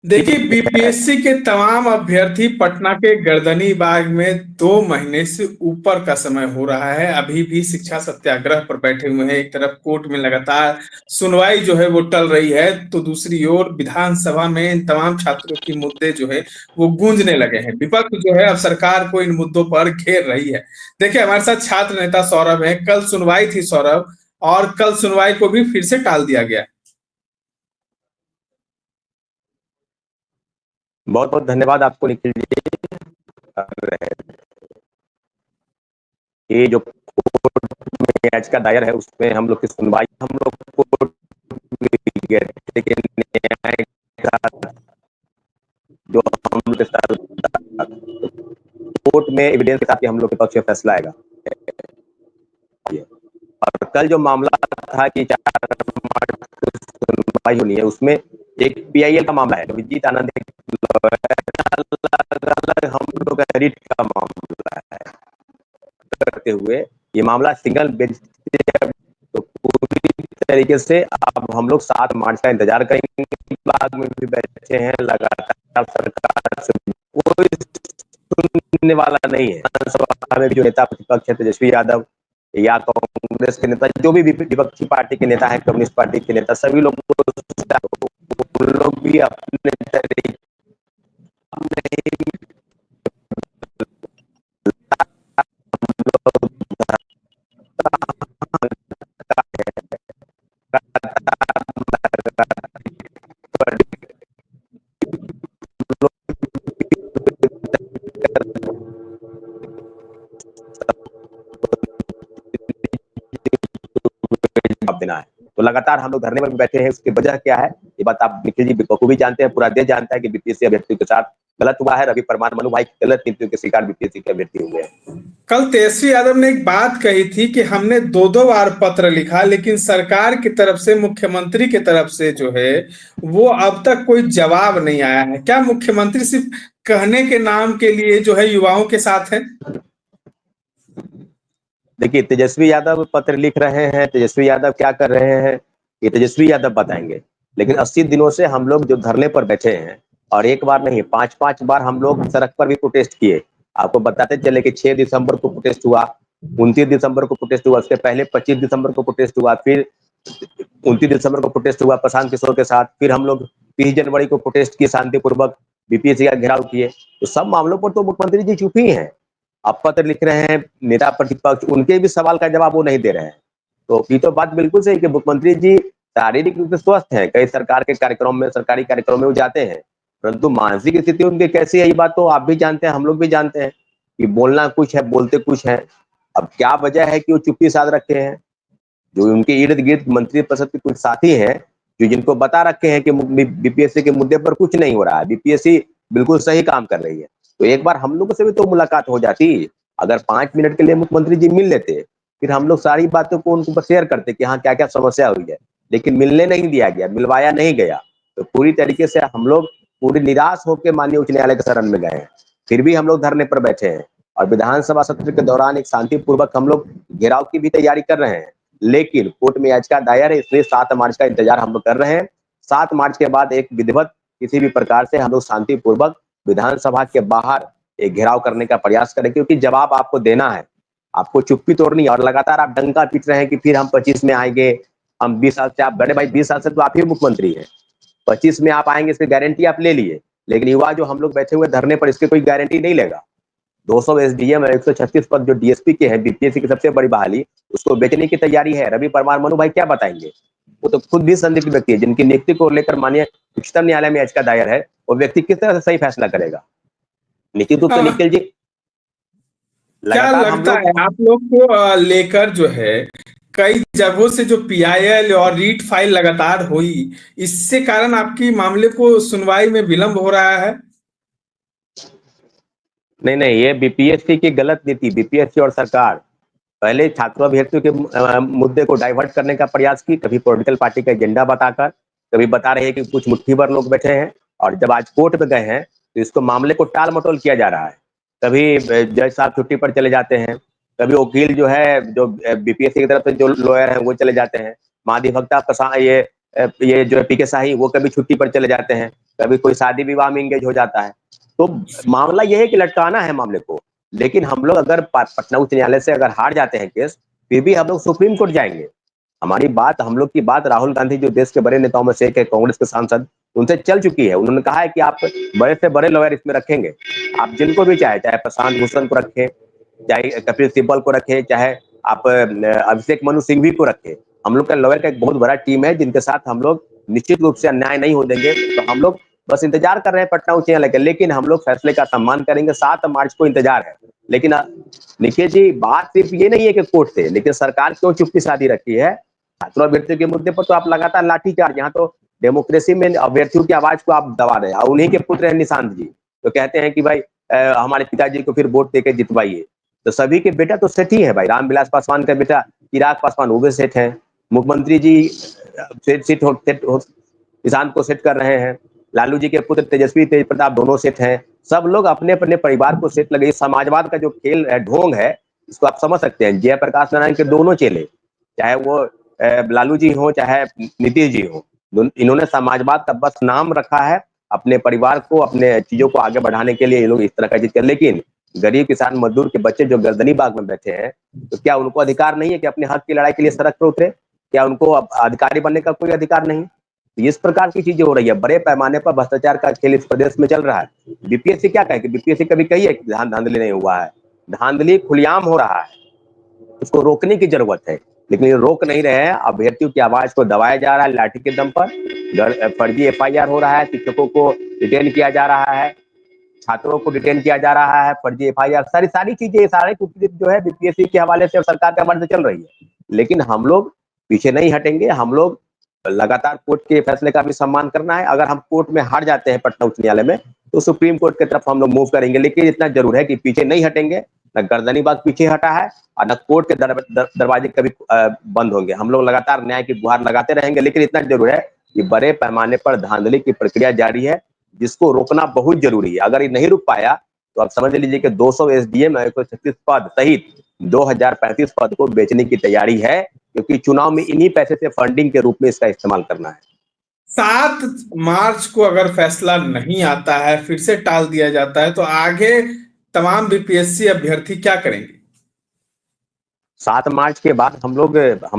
देखिए, बीपीएससी के तमाम अभ्यर्थी पटना के गर्दनी बाग में 2 महीने से ऊपर का समय हो रहा है। अभी भी शिक्षा सत्याग्रह पर बैठे हुए हैं। एक तरफ कोर्ट में लगातार सुनवाई जो है वो टल रही है, तो दूसरी ओर विधानसभा में इन तमाम छात्रों की मुद्दे जो है वो गूंजने लगे हैं। विपक्ष जो है अब सरकार को इन मुद्दों पर घेर रही है। देखिए, हमारे साथ छात्र नेता सौरभ है। कल सुनवाई थी सौरभ, और कल सुनवाई को भी फिर से टाल दिया गया। बहुत बहुत धन्यवाद आपको निखिल जी। ये जो याचिका दायर है उसमें हम लोग की सुनवाई हम लोग कोर्ट में गए थे, लेकिन न्याय का जो हम लोग के साथ कोर्ट में एविडेंस के साथ ही हम लोग के पक्ष में फैसला आएगा। और कल जो मामला था कि 4 मार्च को सुनवाई होनी है, उसमें एक पीआईएल का मामला है, विजीत आनंद अलग हम लोग का रिट का मामला है करते हुए ये मामला सिंगल बेंच तो पूरी तरीके से अब हम लोग 7 मार्च का इंतजार करेंगे। बाग में भी बैठे हैं, लगातार सरकार से कोई सुनने वाला नहीं है। विधानसभा में जो नेता प्रतिपक्ष है तेजस्वी यादव या कांग्रेस के नेता, जो भी विपक्षी पार्टी के नेता है, कम्युनिस्ट पार्टी के नेता, सभी लोग उन लोग भी अपने तरीके जवाब देना है। तो लगातार हम लोग धरने में भी बैठे हैं। उसकी वजह क्या है, ये बात आप निखिल जी बखूबी जानते हैं, पूरा देश जानता है कि बीपीएससी अभ्यर्थियों के साथ गलत हुआ है। रवि परमार, मनु भाई गलत नीतियों के शिकार बीपीएससी के अभ्यर्थी हुए हैं। कल तेजस्वी यादव ने एक बात कही थी कि हमने 2-2 बार पत्र लिखा, लेकिन सरकार की तरफ से, मुख्यमंत्री की तरफ से जो है वो अब तक कोई जवाब नहीं आया है। क्या मुख्यमंत्री सिर्फ कहने के नाम के लिए जो है युवाओं के साथ है? देखिए, तेजस्वी यादव पत्र लिख रहे हैं, तेजस्वी यादव क्या कर रहे हैं ये तेजस्वी यादव बताएंगे। लेकिन 80 दिनों से हम लोग जो धरने पर बैठे हैं, और एक बार नहीं 5-5 बार हम लोग सड़क पर भी प्रोटेस्ट किए। आपको बताते चले कि 6 दिसंबर को प्रोटेस्ट हुआ, 29 दिसंबर को प्रोटेस्ट हुआ, उसके पहले 25 दिसंबर को प्रोटेस्ट हुआ, फिर 29 दिसंबर को प्रोटेस्ट हुआ प्रशांत किशोर के साथ, फिर हम लोग 30 जनवरी को प्रोटेस्ट किए, शांतिपूर्वक बीपीएससी का घेराव किए। तो सब मामलों पर तो मुख्यमंत्री जी चुप ही हैं। आप पत्र लिख रहे हैं, नेता प्रतिपक्ष उनके भी सवाल का जवाब वो नहीं दे रहे हैं। तो ये तो बात बिल्कुल सही कि मुख्यमंत्री जी शारीरिक रूप से स्वस्थ हैं, कई सरकार के कार्यक्रम में, सरकारी कार्यक्रम में वो जाते हैं, परंतु मानसिक स्थिति उनकी कैसी है ये बात तो आप भी जानते हैं, हम लोग भी जानते हैं कि बोलना कुछ है, बोलते कुछ है। अब क्या वजह है कि वो चुप्पी साध रखे हैं? जो उनके इर्द गिर्द मंत्री परिषद के कुछ साथी हैं, जो जिनको बता रखे हैं कि बीपीएससी के मुद्दे पर कुछ नहीं हो रहा है, बीपीएससी बिल्कुल सही काम कर रही है। तो एक बार हम लोगों से भी तो मुलाकात हो जाती। अगर 5 मिनट के लिए मुख्यमंत्री जी मिल लेते, फिर हम लोग सारी बातों को उनको शेयर करते कि हाँ क्या क्या समस्या हुई है। लेकिन मिलने नहीं दिया गया, मिलवाया नहीं गया, तो पूरी तरीके से हम लोग पूरी निराश होकर माननीय उच्च न्यायालय के शरण में गए हैं। फिर भी हम लोग धरने पर बैठे हैं, और विधानसभा सत्र के दौरान एक शांतिपूर्वक हम लोग घेराव की भी तैयारी कर रहे हैं। लेकिन कोर्ट में याचिका दायर है, इसलिए 7 मार्च का इंतजार हम लोग कर रहे हैं। 7 मार्च के बाद एक विधिवत किसी भी प्रकार से हम लोग शांतिपूर्वक विधानसभा के बाहर एक घेराव करने का प्रयास करें, क्योंकि जवाब आपको देना है, आपको चुप्पी तोड़नी है। और लगातार आप डंका पीट रहे हैं कि फिर हम 25 में आएंगे, हम 20 साल से, आप बड़े भाई 20 साल से तो आप ही मुख्यमंत्री हैं, 25 में आप आएंगे इसकी गारंटी आप ले लिए। लेकिन युवा जो हम लोग बैठे हुए धरने पर, इसकी कोई गारंटी नहीं लेगा। 200 एसडीएम और 136 पद जो डीएसपी के हैं, बीपीएससी की सबसे बड़ी बहाली, उसको बेचने की तैयारी है। रवि परमार, मनु भाई क्या बताएंगे? वो तो खुद भी संदिग्ध व्यक्ति है, जिनकी नियुक्ति को लेकर माननीय उच्चतम न्यायालय में याचिका दायर है। वो व्यक्ति किस तरह से सही फैसला करेगा? निश्चित रूप से निखिल जी, क्या लगातार हम लगता लोग है आप लोग को लेकर जो है कई जगहों से जो पीआईएल और रीट फाइल लगातार हुई, इससे कारण आपकी मामले को सुनवाई में विलंब हो रहा है? नहीं नहीं, ये बीपीएससी की गलत नीति, बीपीएससी और सरकार पहले छात्रों अभ्यर्थियों के मुद्दे को डाइवर्ट करने का प्रयास की, कभी पॉलिटिकल पार्टी का एजेंडा बताकर, कभी बता रहे हैं कि कुछ मुट्ठी भर लोग बैठे हैं, और जब आज कोर्ट में गए हैं तो इसको मामले को टाल मटोल किया जा रहा है। कभी जज साहब छुट्टी पर चले जाते हैं, कभी वकील जो है, जो बीपीएससी की तरफ से जो लॉयर है वो चले जाते हैं, महाधिवक्ता ये जो है पीके शाही, वो कभी छुट्टी पर चले जाते हैं। कभी कोई शादी विवाह में इंगेज हो जाता है। तो मामला ये है कि लटकाना है मामले को। लेकिन हम लोग अगर पटना उच्च न्यायालय से अगर हार जाते हैं केस, फिर भी हम लोग सुप्रीम कोर्ट जाएंगे। हमारी बात, हम लोग की बात राहुल गांधी जो देश के बड़े नेताओं में से एक है, कांग्रेस के सांसद, उनसे चल चुकी है। उन्होंने कहा है कि आप बड़े से बड़े लॉयर इसमें रखेंगे, आप जिनको भी चाहे, चाहे प्रशांत भूषण को रखें, चाहे कपिल सिब्बल को रखें, चाहे आप अभिषेक मनु सिंघवी को रखें। हम लोग का लॉयर का एक बहुत बड़ा टीम है जिनके साथ हम लोग निश्चित रूप से अन्याय नहीं हो देंगे। तो हम लोग बस इंतजार कर रहे हैं पटना उच्च न्यायालय का, लेकिन हम लोग फैसले का सम्मान करेंगे। 7 मार्च को इंतजार है। लेकिन निखिल जी, बात सिर्फ ये नहीं है कि कोर्ट से, लेकिन सरकार क्यों चुप्पी साधी रखी है छात्रों अभ्यर्थियों के मुद्दे पर? तो आप लगातार लाठीचार्ज, यहाँ तो डेमोक्रेसी में अभ्यर्थियों की आवाज को आप दबा रहे हैं। और उन्हीं के पुत्र हैं निशांत जी, तो कहते हैं कि भाई हमारे पिताजी को फिर वोट देके जितवाइए। तो सभी के बेटा तो सेठ ही है भाई। रामविलास पासवान का बेटा चिराग पासवान, वो भी सेठ है। मुख्यमंत्री जी किसान को सेट कर रहे हैं। लालू जी के पुत्र तेजस्वी तेज प्रताप दोनों सेट हैं। सब लोग अपने अपने परिवार को सेट लगे। समाजवाद का जो खेल है, ढोंग है, इसको आप समझ सकते हैं। जयप्रकाश नारायण के दोनों चेले, चाहे वो लालू जी हो चाहे नीतीश जी हो, इन्होंने समाजवाद का बस नाम रखा है। अपने परिवार को, अपने चीजों को आगे बढ़ाने के लिए ये लोग इस तरह का चीज कर। लेकिन गरीब किसान मजदूर के बच्चे जो गर्दनी बाग में बैठे हैं, तो क्या उनको अधिकार नहीं है कि अपने हक की लड़ाई के लिए सड़क पर उतरे? क्या उनको अधिकारी बनने का कोई अधिकार नहीं? इस प्रकार की चीजें हो रही है। बड़े पैमाने पर भ्रष्टाचार का खेल इस प्रदेश में चल रहा है। बीपीएससी क्या कहे कि बीपीएससी कभी कही है कि धांधली नहीं हुआ है? धांधली खुलेआम हो रहा है, उसको रोकने की जरूरत है। लेकिन ये रोक नहीं रहे हैं। अभ्यर्थियों की आवाज को दबाया जा रहा है लाठी के दम पर। फर्जी एफआईआर हो रहा है, शिक्षकों को डिटेन किया जा रहा है, छात्रों को डिटेन किया जा रहा है, फर्जी एफआईआर, सारी सारी चीजें, सारे कुछ जो है बीपीएससी के हवाले से और सरकार के हवाले से चल रही है। लेकिन हम लोग पीछे नहीं हटेंगे। हम लोग लगातार कोर्ट के फैसले का भी सम्मान करना है। अगर हम कोर्ट में हार जाते हैं पटना उच्च न्यायालय में, तो सुप्रीम कोर्ट की तरफ हम लोग मूव करेंगे। लेकिन इतना जरूर है कि पीछे नहीं हटेंगे। न गर्दनी बाग पीछे हटा है और न कोर्ट के दरवाजे कभी बंद होंगे। हम लोग लगातार न्याय की गुहार लगाते रहेंगे। लेकिन इतना जरूर है कि बड़े पैमाने पर धांधली की प्रक्रिया जारी है, जिसको रोकना बहुत जरूरी है। अगर ये नहीं रुक पाया तो आप समझ लीजिए कि 200 एसडीएम, 136 पद सहित 2035 पद को बेचने की तैयारी है, क्योंकि चुनाव में इन्हीं पैसे से फंडिंग के रूप में इसका इस्तेमाल करना है। 7 मार्च को अगर फैसला नहीं आता है, फिर से टाल दिया जाता है, तो आगे तमाम बीपीएससी अभ्यर्थी क्या करेंगे? 7 मार्च के बाद हम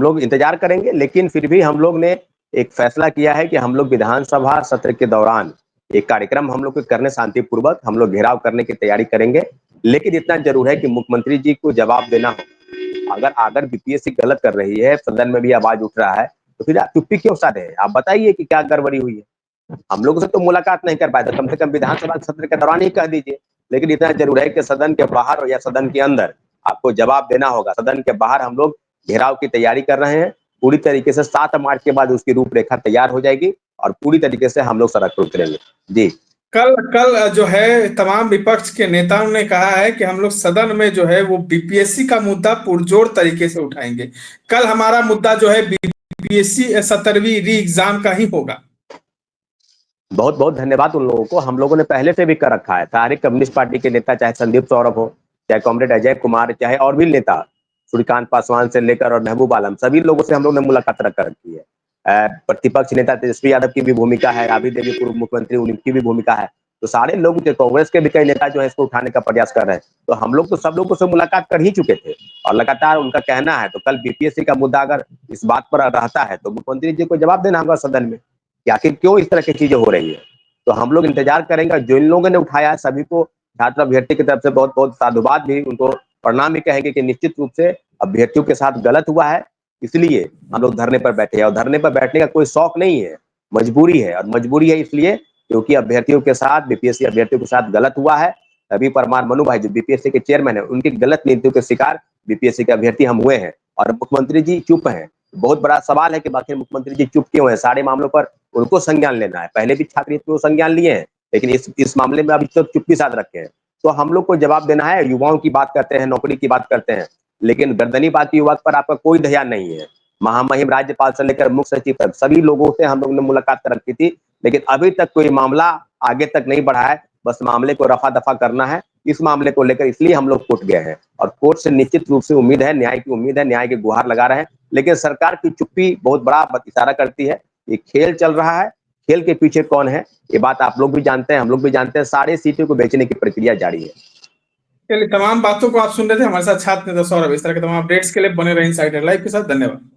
लोग इंतजार करेंगे। लेकिन फिर भी हम लोग ने एक फैसला किया है कि हम लोग विधानसभा सत्र के दौरान एक कार्यक्रम हम लोग करने, शांतिपूर्वक हम लोग घेराव करने की तैयारी करेंगे। लेकिन इतना जरूर है कि मुख्यमंत्री जी को जवाब देना होगा। अगर अगर बीपीएससी गलत कर रही है, सदन में भी आवाज उठ रहा है, तो फिर आप चुप्पी क्यों साधे हैं? आप बताइए कि क्या गड़बड़ी हुई है। हम लोगों से तो मुलाकात नहीं कर पाए, तो कम से कम विधानसभा सत्र के दौरान ही कह दीजिए। लेकिन इतना जरूर है कि सदन के बाहर या सदन के अंदर आपको जवाब देना होगा। सदन के बाहर हम लोग घेराव की तैयारी कर रहे हैं पूरी तरीके से। 7 मार्च के बाद उसकी रूपरेखा तैयार हो जाएगी और पूरी तरीके से हम लोग सड़क पर उतरेंगे। जी, कल कल जो है तमाम विपक्ष के नेताओं ने कहा है कि हम लोग सदन में जो है वो बीपीएससी का मुद्दा पुरजोर तरीके से उठाएंगे। कल हमारा मुद्दा जो है बीपीएससी 17वीं री एग्जाम का ही होगा। बहुत बहुत धन्यवाद उन लोगों को। हम लोगों ने पहले से भी कर रखा है। सारे कम्युनिस्ट पार्टी के नेता, चाहे संदीप सौरभ हो, चाहे कॉमरेड अजय कुमार, चाहे और भी नेता, सूर्यकांत पासवान से लेकर और महबूब आलम, सभी लोगों से हम लोग ने मुलाकात रख रखी है। प्रतिपक्ष नेता तेजस्वी यादव की भी भूमिका है, राबड़ी देवी पूर्व मुख्यमंत्री, उनकी भी भूमिका है। तो सारे लोग, कांग्रेस के भी कई नेता जो है इसको उठाने का प्रयास कर रहे हैं। तो हम लोग तो सब लोगों से मुलाकात कर ही चुके थे और लगातार उनका कहना है। तो कल बीपीएससी का मुद्दा अगर इस बात पर रहता है, तो मुख्यमंत्री जी को जवाब देना होगा सदन में कि आखिर क्यों इस तरह की चीजें हो रही है। तो हम लोग इंतजार करेंगे। जो इन लोगों ने उठाया है, सभी को छात्र अभ्यर्थी की तरफ से बहुत बहुत साधुवाद भी, उनको प्रणाम भी कहेंगे कि निश्चित रूप से अभ्यर्थियों के साथ गलत हुआ है, इसलिए हम लोग धरने पर बैठे हैं। और धरने पर बैठने का कोई शौक नहीं है, मजबूरी है। और मजबूरी है इसलिए क्योंकि अभ्यर्थियों के साथ, बीपीएससी अभ्यर्थियों के साथ गलत हुआ है। रवि परमार मनु भाई जो बीपीएससी के चेयरमैन है, उनकी गलत नीतियों के शिकार बीपीएससी के अभ्यर्थी हम हुए हैं और मुख्यमंत्री जी चुप हैं। बहुत बड़ा सवाल है कि बाकी मुख्यमंत्री जी चुप क्यों है। सारे मामलों पर उनको संज्ञान लेना है। पहले भी छात्र हित में वो संज्ञान लिए हैं, लेकिन इस मामले में अभी तक चुप्पी साध रखे हैं। तो हम लोग को जवाब देना है। युवाओं की बात करते हैं, नौकरी की बात करते हैं, लेकिन गर्दनी बात की युवा पर आपका कोई ध्यान नहीं है। महामहिम राज्यपाल से लेकर मुख्य सचिव तक सभी लोगों से हम लोग ने मुलाकात कर रखी थी, लेकिन अभी तक कोई मामला आगे तक नहीं बढ़ा है। बस मामले को रफा दफा करना है। इस मामले को लेकर इसलिए हम लोग कोर्ट गए हैं और कोर्ट से निश्चित रूप से उम्मीद है, न्याय की उम्मीद है, न्याय की गुहार लगा रहे हैं। लेकिन सरकार की चुप्पी बहुत बड़ा इशारा करती है। ये खेल चल रहा है खेल के पीछे कौन है, ये बात आप लोग भी जानते हैं, हम लोग भी जानते हैं। सारी सीटों को बेचने की प्रक्रिया जारी है। चलिए, तमाम बातों को आप सुन रहे थे हमारे साथ छात्र नेता सौरभ। इस तरह के तमाम अपडेट्स के लिए बने रहे इनसाइडर लाइव के साथ। धन्यवाद।